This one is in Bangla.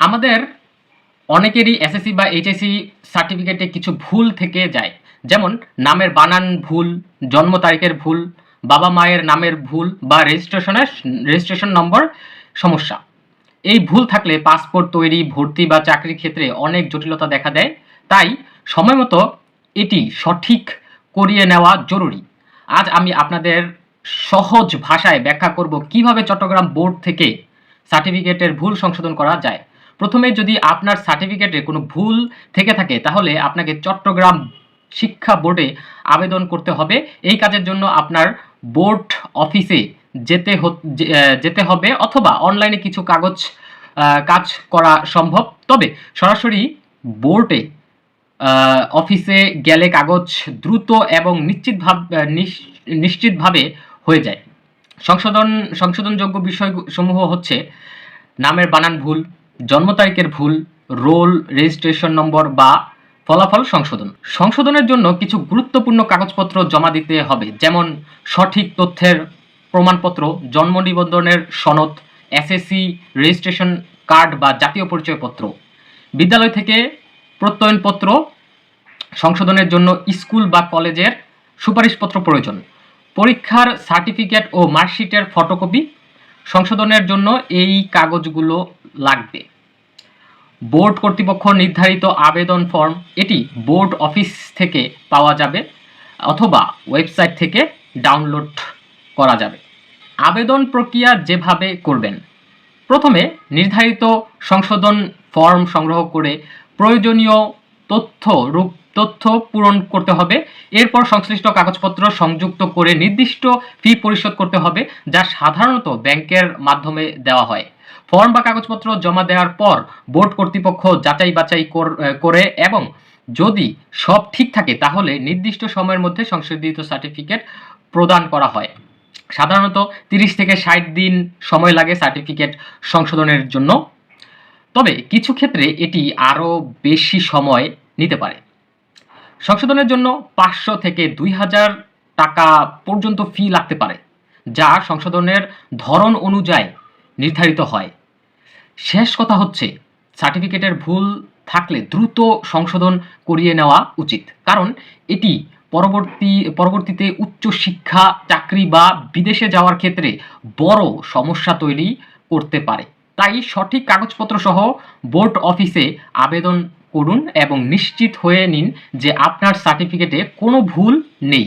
আমাদের অনেকেরই এসএসসি বা এইচএসসি সার্টিফিকেটে কিছু ভুল থেকে যায়। যেমন নামের বানান ভুল, জন্ম তারিখের ভুল, বাবা মায়ের নামের ভুল বা রেজিস্ট্রেশন নম্বর সমস্যা। এই ভুল থাকলে পাসপোর্ট তৈরি, ভর্তি বা চাকরির ক্ষেত্রে অনেক জটিলতা দেখা দেয়। তাই সময়মতো এটি সঠিক করিয়ে নেওয়া জরুরি। আজ আমি আপনাদের সহজ ভাষায় ব্যাখ্যা করব কিভাবে চট্টগ্রাম বোর্ড থেকে সার্টিফিকেটের ভুল সংশোধন করা যায়। প্রথমে যদি আপনার সার্টিফিকেটে কোনো ভুল থেকে থাকে তাহলে আপনাকে চট্টগ্রাম শিক্ষা বোর্ডে আবেদন করতে হবে। এই কাজের জন্য আপনার বোর্ড অফিসে যেতে হবে অথবা অনলাইনে কিছু কাজ করা সম্ভব। তবে সরাসরি বোর্ডে অফিসে গেলে কাগজ দ্রুত এবং নিশ্চিতভাবে হয়ে যায়। সংশোধনযোগ্য বিষয়সমূহ হচ্ছে নামের বানান ভুল, জন্ম তারিখের ভুল, রোল, রেজিস্ট্রেশন নম্বর বা ফলাফল সংশোধনের জন্য কিছু গুরুত্বপূর্ণ কাগজপত্র জমা দিতে হবে, যেমন সঠিক তথ্যের প্রমাণপত্র, জন্ম নিবন্ধনের সনদ, এসএসসি রেজিস্ট্রেশন কার্ড বা জাতীয় পরিচয়পত্র, বিদ্যালয় থেকে প্রত্যয়নপত্র। সংশোধনের জন্য স্কুল বা কলেজের সুপারিশপত্র প্রয়োজন। পরীক্ষার সার্টিফিকেট ও মার্কশিটের ফটোকপি। সংশোধনের জন্য এই কাগজগুলো লাগবে। বোর্ড কর্তৃপক্ষ নির্ধারিত আবেদন ফর্ম, এটি বোর্ড অফিস থেকে পাওয়া যাবে অথবা ওয়েবসাইট থেকে ডাউনলোড করা যাবে। আবেদন প্রক্রিয়া যেভাবে করবেন: প্রথমে নির্ধারিত সংশোধন ফর্ম সংগ্রহ করে প্রয়োজনীয় তথ্য পূরণ করতে হবে। এরপর সংশ্লিষ্ট কাগজপত্র সংযুক্ত করে নির্দিষ্ট ফি পরিশোধ করতে হবে, যা সাধারণত ব্যাংকের মাধ্যমে দেওয়া হয়। ফর্ম বা কাগজপত্র জমা দেওয়ার পর বোর্ড কর্তৃপক্ষ যাচাই বাছাই করে এবং যদি সব ঠিক থাকে তাহলে নির্দিষ্ট সময়ের মধ্যে সংশোধিত সার্টিফিকেট প্রদান করা হয়। সাধারণত 30 থেকে 60 দিন সময় লাগে সার্টিফিকেট সংশোধনের জন্য, তবে কিছু ক্ষেত্রে এটি আরও বেশি সময় নিতে পারে। সংশোধনের জন্য 500 থেকে 2000 টাকা পর্যন্ত ফি লাগতে পারে, যা সংশোধনের ধরন অনুযায়ী নির্ধারিত হয়। শেষ কথা হচ্ছে, সার্টিফিকেটের ভুল থাকলে দ্রুত সংশোধন করিয়ে নেওয়া উচিত, কারণ এটি পরবর্তীতে উচ্চশিক্ষা, চাকরি বা বিদেশে যাওয়ার ক্ষেত্রে বড় সমস্যা তৈরি করতে পারে। তাই সঠিক কাগজপত্র সহ বোর্ড অফিসে আবেদন করুন এবং নিশ্চিত হয়ে নিন যে আপনার সার্টিফিকেটে কোনো ভুল নেই।